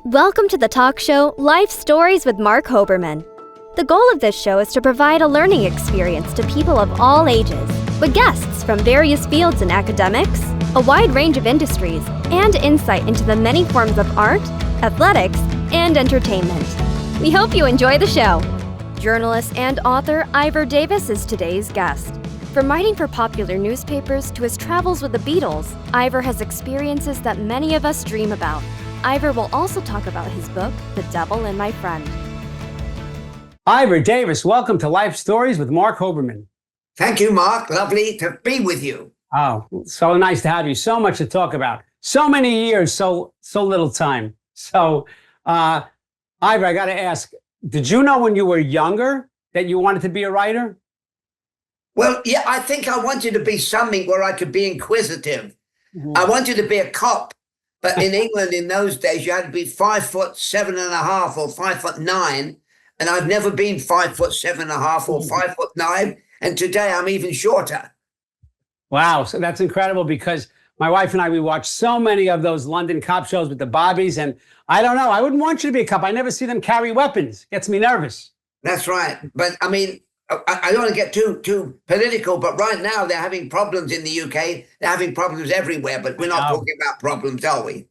Welcome to the talk show Life Stories with Marc Hoberman. The goal of this show is to provide a learning experience to people of all ages, with guests from various fields in academics, a wide range of industries, and insight into the many forms of art, athletics, and entertainment. We hope you enjoy the show. Journalist and author Ivor Davis is today's guest. From writing for popular newspapers to his travels with the Beatles, Ivor has experiences that many of us dream about. Ivor will also talk about his book, The Devil and My Friend. Ivor Davis, welcome to Life Stories with Marc Hoberman. Thank you, Mark. Lovely to be with you. Oh, so nice to have you. So much to talk about. So many years, so little time. So, Ivor, I got to ask, did you know when you were younger that you wanted to be a writer? Well, yeah, I think I wanted to be something where I could be inquisitive. Mm-hmm. I wanted to be a cop. But in England in those days, you had to be 5'7.5" or 5'9", and I've never been 5'7.5" or 5'9", and today I'm even shorter. Wow, so that's incredible because my wife and I, we watch so many of those London cop shows with the Bobbies, and I don't know, I wouldn't want you to be a cop. I never see them carry weapons. Gets me nervous. That's right. But I mean, I don't want to get too political, but right now they're having problems in the UK. They're having problems everywhere, but we're not talking about problems, are we?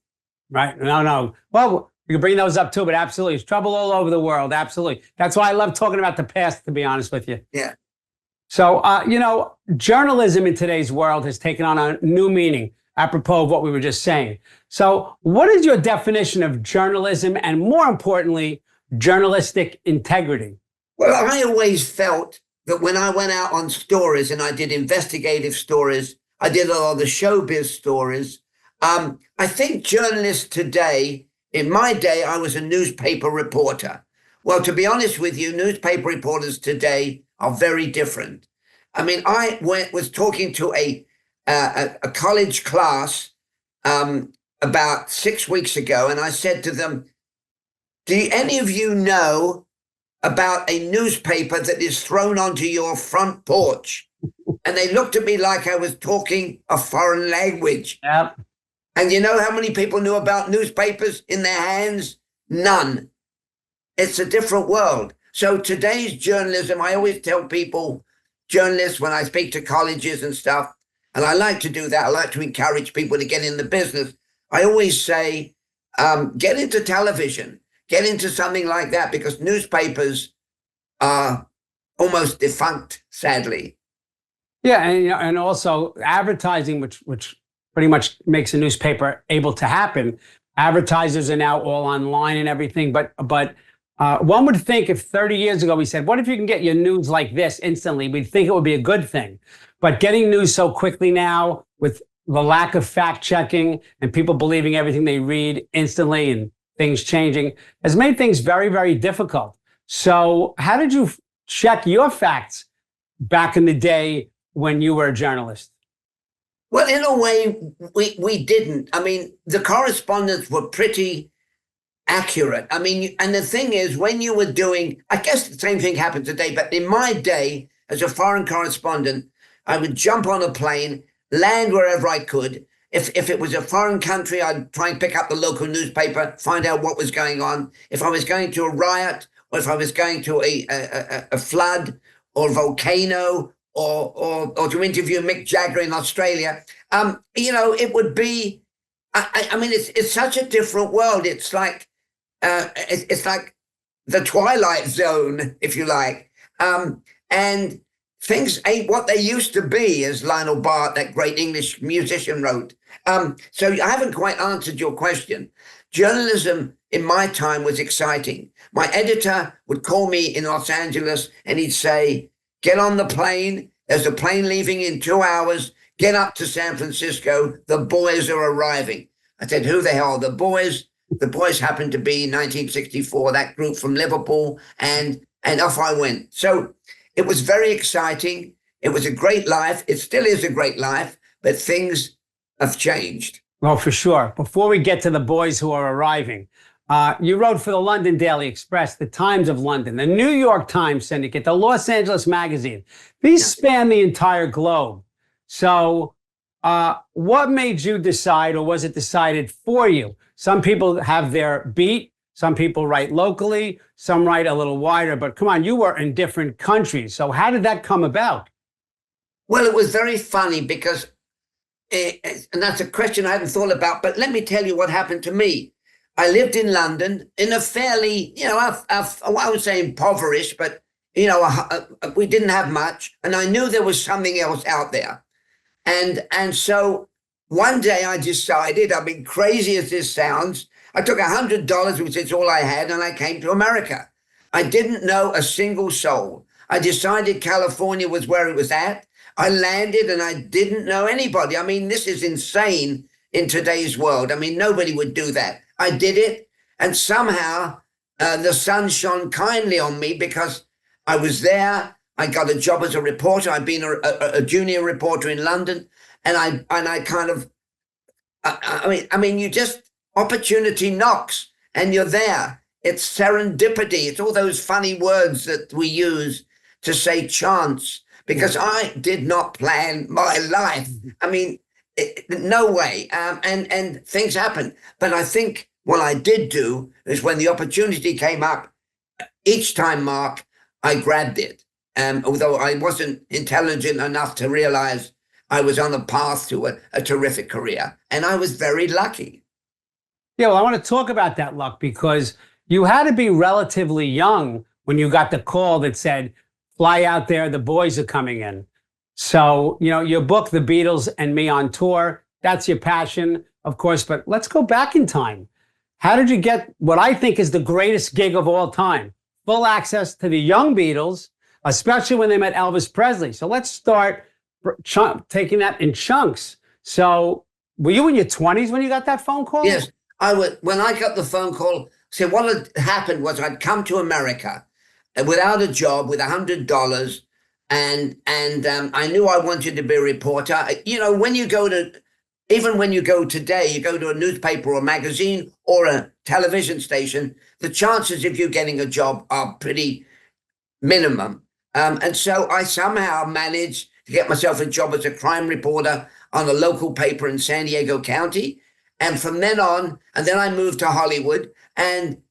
Right. No. Well, you can bring those up too, but absolutely. There's trouble all over the world. Absolutely. That's why I love talking about the past, to be honest with you. Yeah. So, journalism in today's world has taken on a new meaning, apropos of what we were just saying. So what is your definition of journalism and, more importantly, journalistic integrity? Well, I always felt that when I went out on stories and I did investigative stories, I did a lot of the showbiz stories. I think journalists today, in my day, I was a newspaper reporter. Well, to be honest with you, newspaper reporters today are very different. I mean, I was talking to a college class about 6 weeks ago, and I said to them, do any of you know about a newspaper that is thrown onto your front porch? And they looked at me like I was talking a foreign language. Yep. And you know how many people knew about newspapers in their hands? None. It's a different world. So today's journalism, I always tell people, journalists, when I speak to colleges and stuff, and I like to do that, I like to encourage people to get in the business. I always say, get into television. Get into something like that, because newspapers are almost defunct, sadly. Yeah, and also advertising, which pretty much makes a newspaper able to happen. Advertisers are now all online and everything, but one would think if 30 years ago we said, what if you can get your news like this instantly? We'd think it would be a good thing. But getting news so quickly now, with the lack of fact checking and people believing everything they read instantly and things changing, has made things very, very difficult. So how did you check your facts back in the day when you were a journalist? Well, in a way, we didn't. I mean, the correspondents were pretty accurate. I mean, and the thing is, when you were doing, I guess the same thing happened today, but in my day, as a foreign correspondent, I would jump on a plane, land wherever I could. If it was a foreign country, I'd try and pick up the local newspaper, find out what was going on. If I was going to a riot, or if I was going to a flood or volcano, or to interview Mick Jagger in Australia, it would be. I mean, it's such a different world. It's like it's like the Twilight Zone, if you like, and things ain't what they used to be, as Lionel Bart, that great English musician, wrote. So I haven't quite answered your question. Journalism in my time was exciting. My editor would call me in Los Angeles and he'd say, get on the plane. There's a plane leaving in 2 hours. Get up to San Francisco. The boys are arriving. I said, who the hell are the boys? The boys happened to be 1964, that group from Liverpool, and off I went. So it was very exciting. It was a great life. It still is a great life, but things have changed. Well, for sure. Before we get to the boys who are arriving, you wrote for the London Daily Express, the Times of London, the New York Times Syndicate, the Los Angeles Magazine. These span the entire globe. So what made you decide, or was it decided for you? Some people have their beat. Some people write locally. Some write a little wider. But come on, you were in different countries. So how did that come about? Well, it was very funny because, and that's a question I hadn't thought about, but let me tell you what happened to me. I lived in London in a fairly, I would say impoverished, but, we didn't have much. And I knew there was something else out there. And so one day I decided, I mean, crazy as this sounds, I took $100, which is all I had, and I came to America. I didn't know a single soul. I decided California was where it was at. I landed and I didn't know anybody. I mean, this is insane in today's world. I mean, nobody would do that. I did it. And somehow the sun shone kindly on me because I was there. I got a job as a reporter. I'd been a junior reporter in London. And I kind of, I mean, you just, opportunity knocks and you're there. It's serendipity. It's all those funny words that we use to say chance, because I did not plan my life. I mean, no way. And things happen. But I think what I did do is when the opportunity came up, each time, Mark, I grabbed it. Although I wasn't intelligent enough to realize I was on a path to a terrific career. And I was very lucky. Yeah, well, I want to talk about that luck because you had to be relatively young when you got the call that said, fly out there, the boys are coming in. So, your book, The Beatles and Me on Tour, that's your passion, of course, but let's go back in time. How did you get what I think is the greatest gig of all time? Full access to the young Beatles, especially when they met Elvis Presley. So let's start taking that in chunks. So were you in your 20s when you got that phone call? Yes, I was. When I got the phone call, so what had happened was I'd come to America without a job, with $100, and I knew I wanted to be a reporter. When you go to, even when you go today, you go to a newspaper or a magazine or a television station, the chances of you getting a job are pretty minimum. And so I somehow managed to get myself a job as a crime reporter on a local paper in San Diego County. And from then on, and then I moved to Hollywood and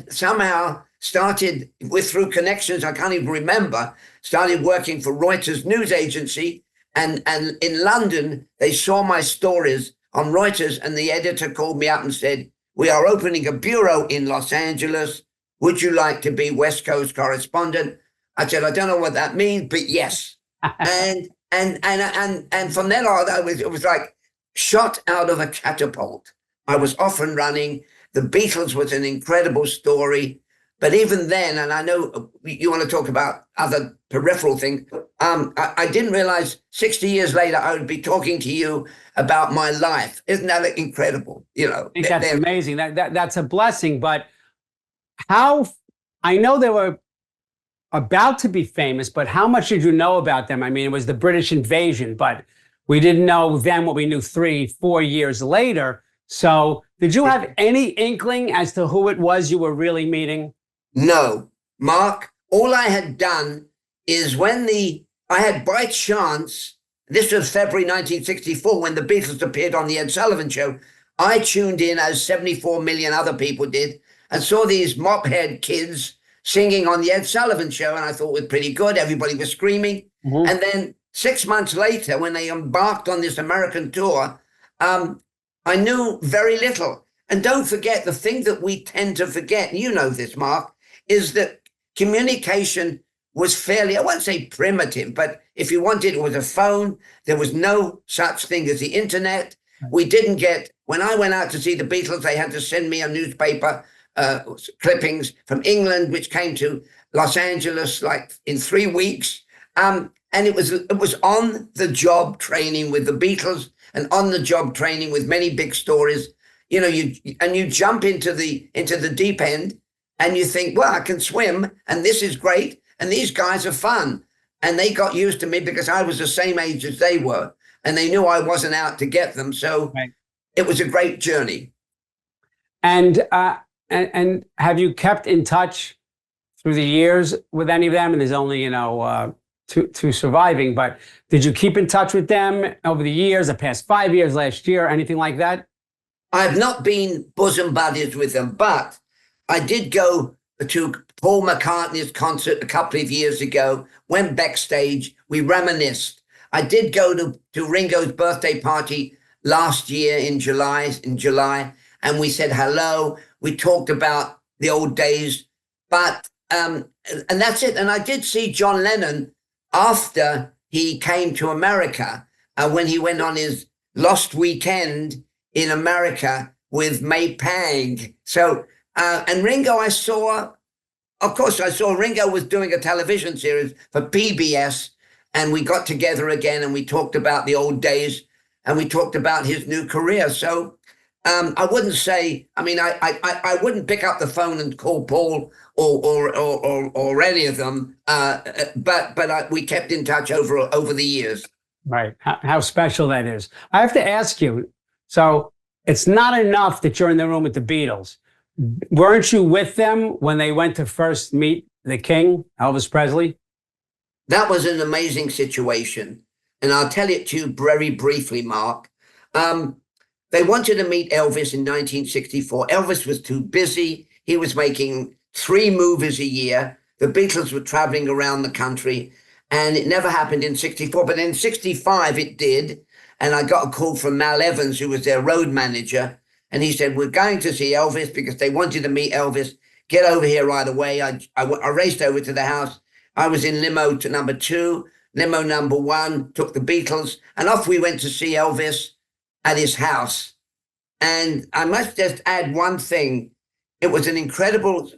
somehow started through connections, I can't even remember, started working for Reuters news agency. And in London, they saw my stories on Reuters, and the editor called me up and said, we are opening a bureau in Los Angeles. Would you like to be West Coast correspondent? I said, I don't know what that means, but yes. and from then on, it was like shot out of a catapult. I was off and running. The Beatles was an incredible story. But even then, and I know you want to talk about other peripheral things, I didn't realize 60 years later I would be talking to you about my life. Isn't that incredible? I think that's amazing. That's a blessing. But how, I know they were about to be famous, but how much did you know about them? I mean, it was the British invasion, but we didn't know then what we knew 3-4 years later. So did you have any inkling as to who it was you were really meeting? No, Mark, all I had done is I had by chance, this was February 1964, when the Beatles appeared on the Ed Sullivan Show. I tuned in, as 74 million other people did, and saw these mop-head kids singing on the Ed Sullivan Show, and I thought it was pretty good. Everybody was screaming. Mm-hmm. And then 6 months later, when they embarked on this American tour, I knew very little. And don't forget, the thing that we tend to forget, and you know this, Mark, is that communication was fairly, I won't say primitive, but if you wanted, it was a phone. There was no such thing as the internet. We didn't get, when I went out to see the Beatles, they had to send me a newspaper clippings from England, which came to Los Angeles like in 3 weeks. And it was on the job training with the Beatles and on the job training with many big stories. You jump into the deep end and you think, well, I can swim and this is great. And these guys are fun. And they got used to me because I was the same age as they were. And they knew I wasn't out to get them. So right. It was a great journey. And have you kept in touch through the years with any of them? And there's only, to surviving. But did you keep in touch with them over the years, the past 5 years, last year, anything like that? I've not been bosom buddies with them, but I did go to Paul McCartney's concert a couple of years ago, went backstage, we reminisced. I did go to Ringo's birthday party last year in July, and we said hello. We talked about the old days, but and that's it. And I did see John Lennon after he came to America, when he went on his Lost Weekend in America with May Pang. So, and Ringo, I saw Ringo was doing a television series for PBS, and we got together again and we talked about the old days and we talked about his new career. So I wouldn't say, I mean, I wouldn't pick up the phone and call Paul or any of them, but we kept in touch over the years. Right. How special that is. I have to ask you, so it's not enough that you're in the room with the Beatles. Weren't you with them when they went to first meet the king, Elvis Presley? That was an amazing situation. And I'll tell it to you very briefly, Mark. They wanted to meet Elvis in 1964. Elvis was too busy. He was making 3 movies a year. The Beatles were traveling around the country, and it never happened in 64. But in 65, it did. And I got a call from Mal Evans, who was their road manager. And he said, we're going to see Elvis because they wanted to meet Elvis. Get over here right away. I raced over to the house. I was in limo to number 2. Limo number 1 took the Beatles, and off we went to see Elvis at his house. And I must just add one thing. It was an incredible,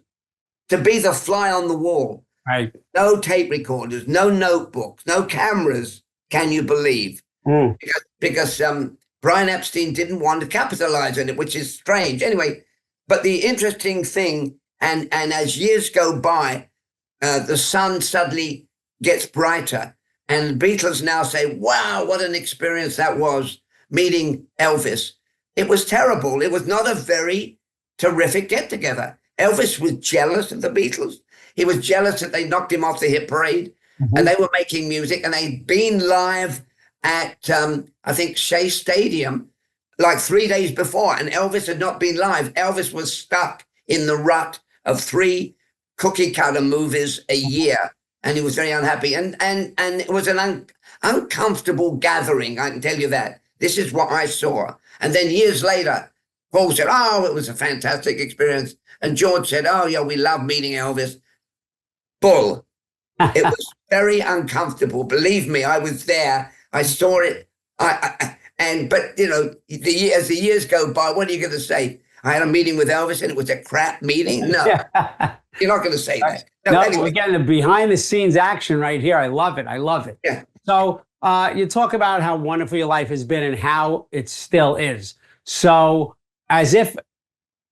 to be the fly on the wall. Right. No tape recorders, no notebooks, no cameras. Can you believe? Because Brian Epstein didn't want to capitalize on it, which is strange. Anyway, but the interesting thing, and as years go by, the sun suddenly gets brighter. And the Beatles now say, wow, what an experience that was, meeting Elvis. It was terrible. It was not a very terrific get-together. Elvis was jealous of the Beatles. He was jealous that they knocked him off the hit parade, and they were making music, and they'd been live at, I think, Shea Stadium like 3 days before, and Elvis had not been live. Elvis was stuck in the rut of 3 cookie-cutter movies a year, and he was very unhappy. And it was an uncomfortable gathering, I can tell you that. This is what I saw. And then years later, Paul said, oh, it was a fantastic experience. And George said, oh, yeah, we love meeting Elvis. Bull. It was very uncomfortable. Believe me, I was there. I saw it. But, you know, as the years go by, what are you going to say? I had a meeting with Elvis and it was a crap meeting? No. You're not going to say that. No, anyway. Again, the behind the scenes action right here. I love it. I love it. Yeah. So you talk about how wonderful your life has been and how it still is. So as if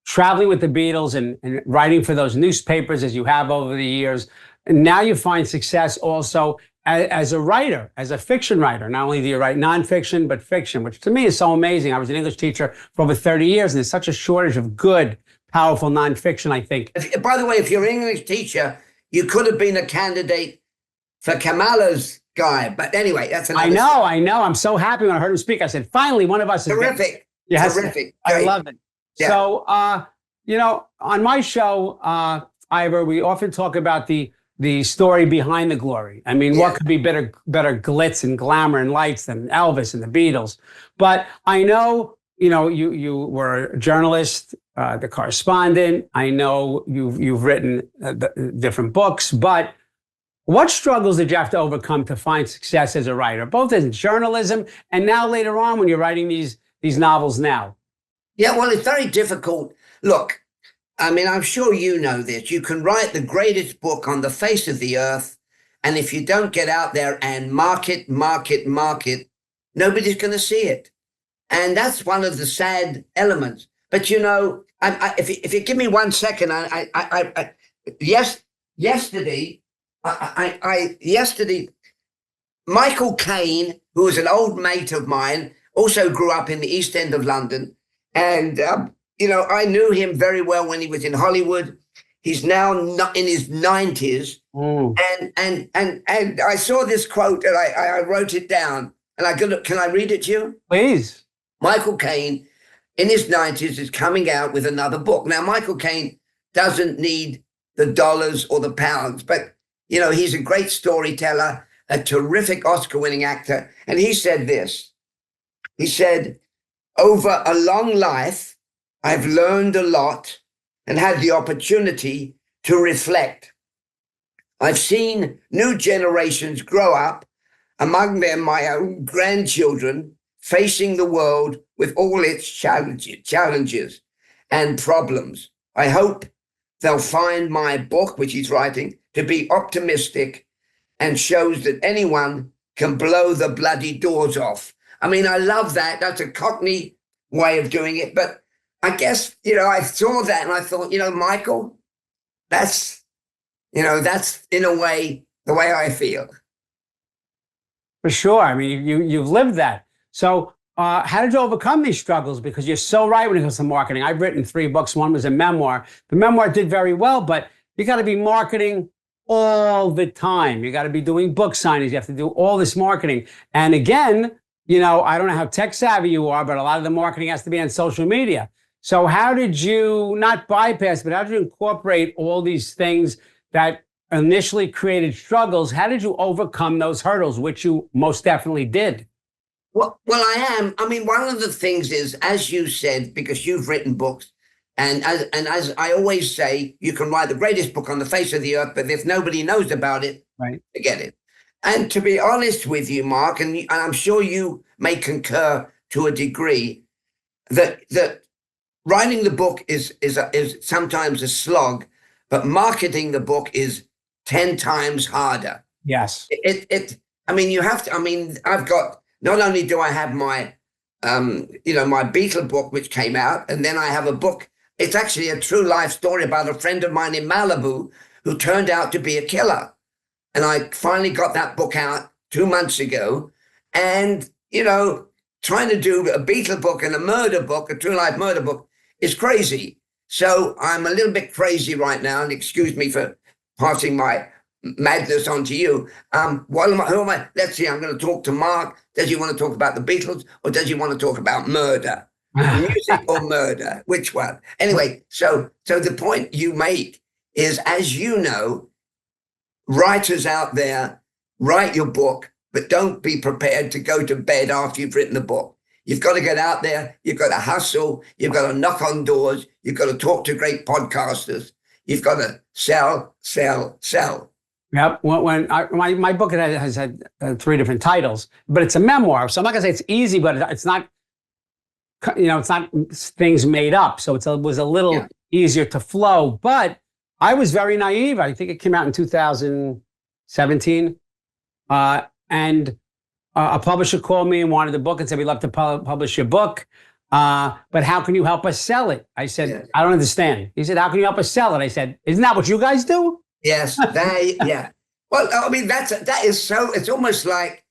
traveling with the Beatles and writing for those newspapers as you have over the years, and now you find success also as a writer, as a fiction writer. Not only do you write nonfiction, but fiction, which to me is so amazing. I was an English teacher for over 30 years, and there's such a shortage of good, powerful nonfiction, I think. By the way, if you're an English teacher, you could have been a candidate for Kamala's guy. But anyway, that's another I know. I'm so happy when I heard him speak. I said, finally, one of us is terrific. Yes, terrific. I love it. Yeah. So, you know, on my show, Ivor, we often talk about the story behind the glory. I mean, what could be better glitz and glamour and lights than Elvis and the Beatles? But I know, you know, you were a journalist, the correspondent. I know you've written different books, but what struggles did you have to overcome to find success as a writer, both in journalism and now later on when you're writing these novels now? Yeah, well, it's very difficult. Look, I mean, I'm sure you know this. You can write the greatest book on the face of the earth, and if you don't get out there and market, nobody's going to see it. And that's one of the sad elements. But, you know, if you give me 1 second, yesterday, Michael Caine, who was an old mate of mine, also grew up in the East End of London. And, you know, I knew him very well when he was in Hollywood. He's now not in his 90s. And I saw this quote and I wrote it down. And can I read it to you? Please. Michael Caine, in his 90s, is coming out with another book. Now, Michael Caine doesn't need the dollars or the pounds, but, you know, he's a great storyteller, a terrific Oscar-winning actor. And he said this. He said, over a long life, I've learned a lot and had the opportunity to reflect. I've seen new generations grow up, among them my own grandchildren, facing the world with all its challenges and problems. I hope they'll find my book, which he's writing, to be optimistic and shows that anyone can blow the bloody doors off. I mean, I love that. That's a Cockney way of doing it. But I guess, you know, I saw that and I thought, you know, Michael, that's in a way the way I feel. For sure. I mean, you've lived that. So how did you overcome these struggles? Because you're so right when it comes to marketing. I've written 3 books. One was a memoir. The memoir did very well, but you got to be marketing all the time. You got to be doing book signings. You have to do all this marketing. And again, you know, I don't know how tech savvy you are, but a lot of the marketing has to be on social media. So how did you not bypass, but how did you incorporate all these things that initially created struggles? How did you overcome those hurdles, which you most definitely did? Well, I am. I mean, one of the things is, as you said, because you've written books, and as I always say, you can write the greatest book on the face of the earth, but if nobody knows about it, right, forget it. And to be honest with you, Mark, and I'm sure you may concur to a degree, that writing the book is sometimes a slog, but marketing the book is 10 times harder. Yes. I mean, you have to, I mean, I've got, not only do I have my, my Beatles book, which came out, and then I have a book. It's actually a true life story about a friend of mine in Malibu who turned out to be a killer. And I finally got that book out 2 months ago. And, you know, trying to do a Beatles book and a murder book, a true life murder book, is crazy. So I'm a little bit crazy right now, and excuse me for passing my madness on to you. Who am I? Let's see, I'm going to talk to Mark. Does he want to talk about the Beatles, or does he want to talk about murder? Music or murder? Which one? Anyway, so the point you make is, as you know, writers out there, write your book, but don't be prepared to go to bed after you've written the book. You've got to get out there. You've got to hustle. You've got to knock on doors. You've got to talk to great podcasters. You've got to sell, sell, sell. Yep. My book has had 3 different titles, but it's a memoir. So I'm not gonna say it's easy, but it's not, you know, it's not things made up. So it was a little easier to flow. But I was very naive. I think it came out in 2017, and a publisher called me and wanted the book and said, "We'd love to publish your book, but how can you help us sell it?" I said, "I don't understand." He said, "How can you help us sell it?" I said, "Isn't that what you guys do?" Yes, yeah. Well, I mean, that is so, it's almost like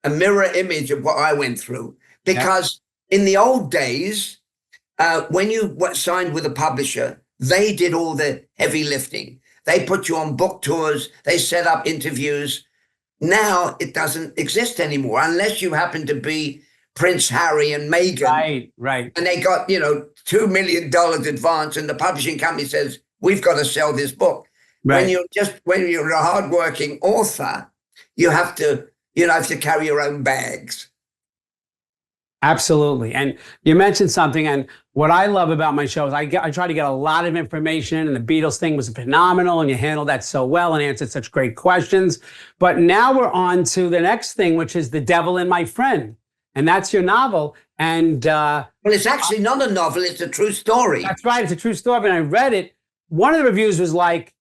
a mirror image of what I went through. Because in the old days, when you signed with a publisher, they did all the heavy lifting. They put you on book tours. They set up interviews. Now it doesn't exist anymore unless you happen to be Prince Harry and Meghan. Right. And they got, you know, $2 million advance, and the publishing company says, "We've got to sell this book." Right. When you're a hardworking author, you have to carry your own bags. Absolutely. And you mentioned something, and what I love about my show is I try to get a lot of information, and the Beatles thing was phenomenal, and you handled that so well and answered such great questions. But now we're on to the next thing, which is The Devil and My Friend. And that's your novel. And well, it's actually not a novel, it's a true story. That's right, it's a true story. And I read it. One of the reviews was like,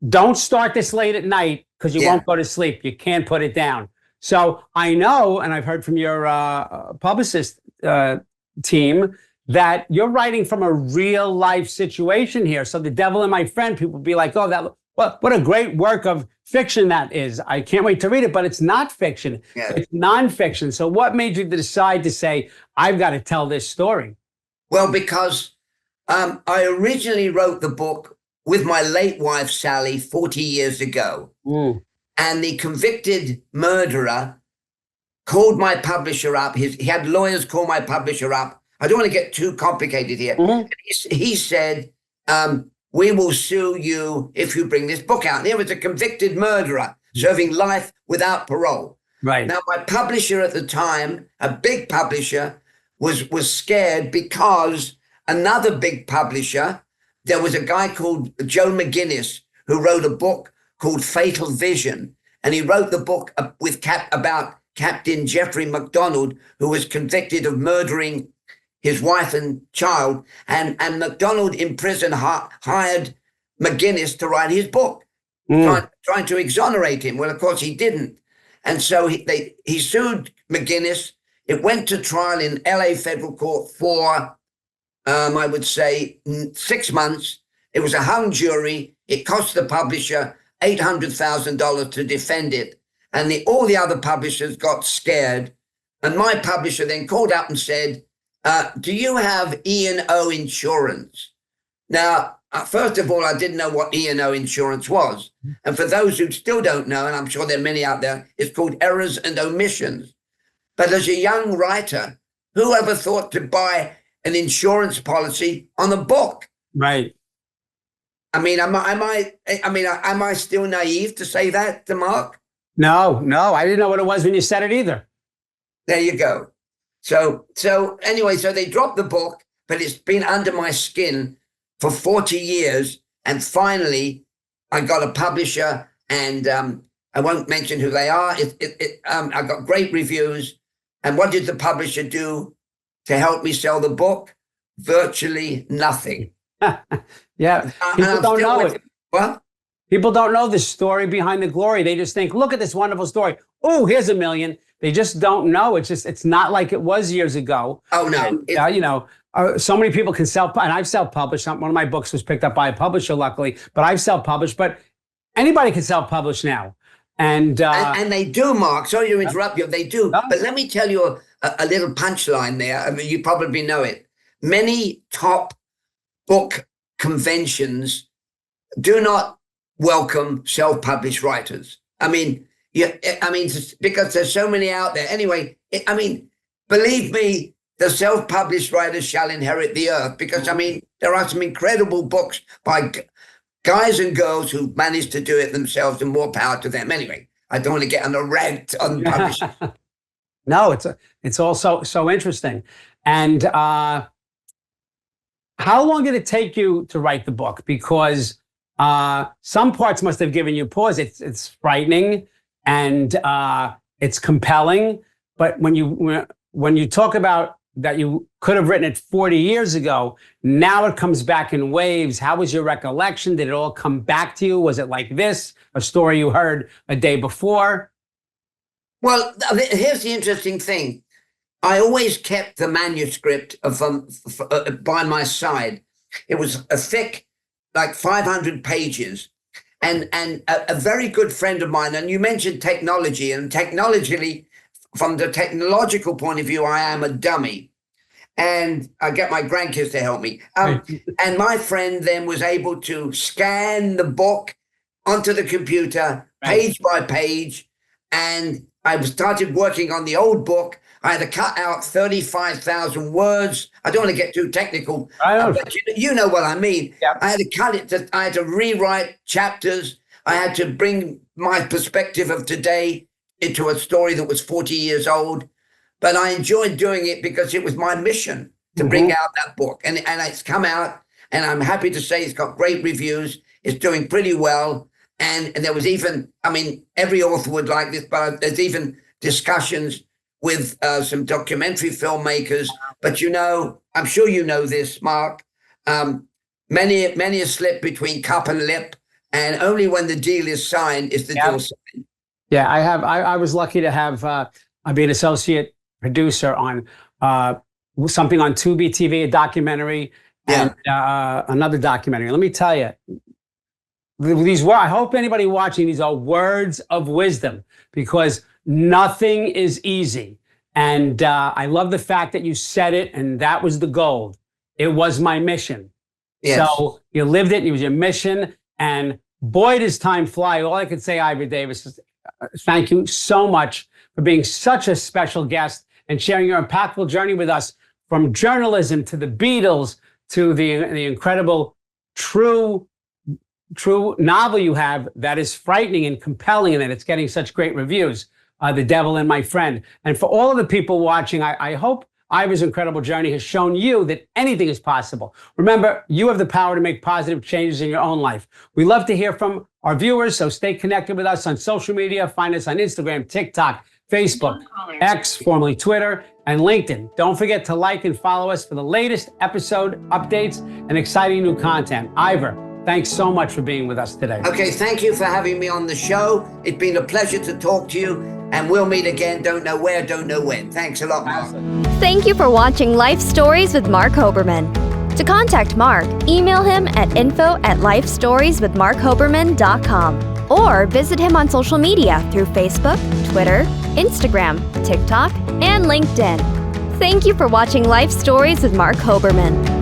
don't start this late at night because you won't go to sleep. You can't put it down. So I know, and I've heard from your publicist team, that you're writing from a real life situation here. So The Devil and My Friend, people will be like, "Oh, what a great work of fiction that is. I can't wait to read it." But it's not fiction. Yeah. It's nonfiction. So what made you decide to say, "I've got to tell this story"? Well, because I originally wrote the book with my late wife, Sally, 40 years ago. And the convicted murderer called my publisher up. He had lawyers call my publisher up. I don't want to get too complicated here. He said, we will sue you if you bring this book out. And here was a convicted murderer serving life without parole. Right. Now, my publisher at the time, a big publisher, was scared because another big publisher, there was a guy called Joe McGinnis who wrote a book called Fatal Vision. And he wrote the book about Captain Jeffrey MacDonald, who was convicted of murdering his wife and child. And MacDonald in prison hired McGinnis to write his book, trying to exonerate him. Well, of course, he didn't. And so he sued McGinnis. It went to trial in LA federal court for, I would say, 6 months. It was a hung jury. It cost the publisher $800,000 to defend it. And all the other publishers got scared. And my publisher then called up and said, do you have E&O insurance? Now, first of all, I didn't know what E&O insurance was. And for those who still don't know, and I'm sure there are many out there, it's called errors and omissions. But as a young writer, who ever thought to buy an insurance policy on a book? Right. I mean, am I still naive to say that to Mark? No, I didn't know what it was when you said it either. There you go. So anyway, so they dropped the book, but it's been under my skin for 40 years. And finally, I got a publisher, and I won't mention who they are. I got great reviews. And what did the publisher do to help me sell the book? Virtually nothing. Yeah, people don't know it. What? People don't know the story behind the glory. They just think, look at this wonderful story. Oh, here's $1 million. They just don't know. It's not like it was years ago. Oh, no. And, so many people can and I've self-published. One of my books was picked up by a publisher, luckily, but I've self-published. But anybody can self-publish now. And they do, Mark. Sorry to interrupt you. They do. No. But let me tell you a little punchline there. I mean, you probably know it. Many top book conventions do not welcome self-published writers. Because there's so many out there. Anyway, believe me, the self-published writers shall inherit the earth, because, there are some incredible books by guys and girls who managed to do it themselves, and more power to them. Anyway, I don't want to get on a rant on publishing. No, it's all so interesting. And how long did it take you to write the book? Because some parts must have given you pause. It's frightening and it's compelling. But when you talk about that you could have written it 40 years ago, now it comes back in waves. How was your recollection? Did it all come back to you? Was it like this, a story you heard a day before? Well, here's the interesting thing. I always kept the manuscript by my side. It was a thick, like 500 pages. And a very good friend of mine, and you mentioned technology, and from the technological point of view, I am a dummy. And I get my grandkids to help me. And my friend then was able to scan the book onto the computer, page by page. And I started working on the old book. I had to cut out 35,000 words. I don't want to get too technical, but you know what I mean. Yep. I had to cut it. I had to rewrite chapters. I had to bring my perspective of today into a story that was 40 years old. But I enjoyed doing it because it was my mission to bring out that book. And it's come out, and I'm happy to say it's got great reviews. It's doing pretty well. And there was even, every author would like this, but there's even discussions with some documentary filmmakers. But I'm sure you know this, Mark. Many a slip between cup and lip, and only when the deal is signed is the deal signed. Yeah, I have. I was lucky to have be an associate producer on something on Tubi TV, a documentary, and another documentary. Let me tell you, I hope anybody watching, these are words of wisdom, because nothing is easy. And I love the fact that you said it, and that was the goal. It was my mission. Yes. So you lived it. It was your mission. And boy, does time fly. All I can say, Ivor Davis, is thank you so much for being such a special guest and sharing your impactful journey with us, from journalism to the Beatles to the incredible true novel you have that is frightening and compelling, and that it's getting such great reviews, The Devil and My Friend. And for all of the people watching, I hope Ivor's incredible journey has shown you that anything is possible. Remember, you have the power to make positive changes in your own life. We love to hear from our viewers, so stay connected with us on social media. Find us on Instagram, TikTok, Facebook, X, formerly Twitter, and LinkedIn. Don't forget to like and follow us for the latest episode updates and exciting new content. Ivor, thanks so much for being with us today. Okay, thank you for having me on the show. It's been a pleasure to talk to you, and we'll meet again. Don't know where, don't know when. Thanks a lot, Marc. Thank you for watching Life Stories with Marc Hoberman. To contact Marc, email him at info@lifestorieswithmarchoberman.com or visit him on social media through Facebook, Twitter, Instagram, TikTok, and LinkedIn. Thank you for watching Life Stories with Marc Hoberman.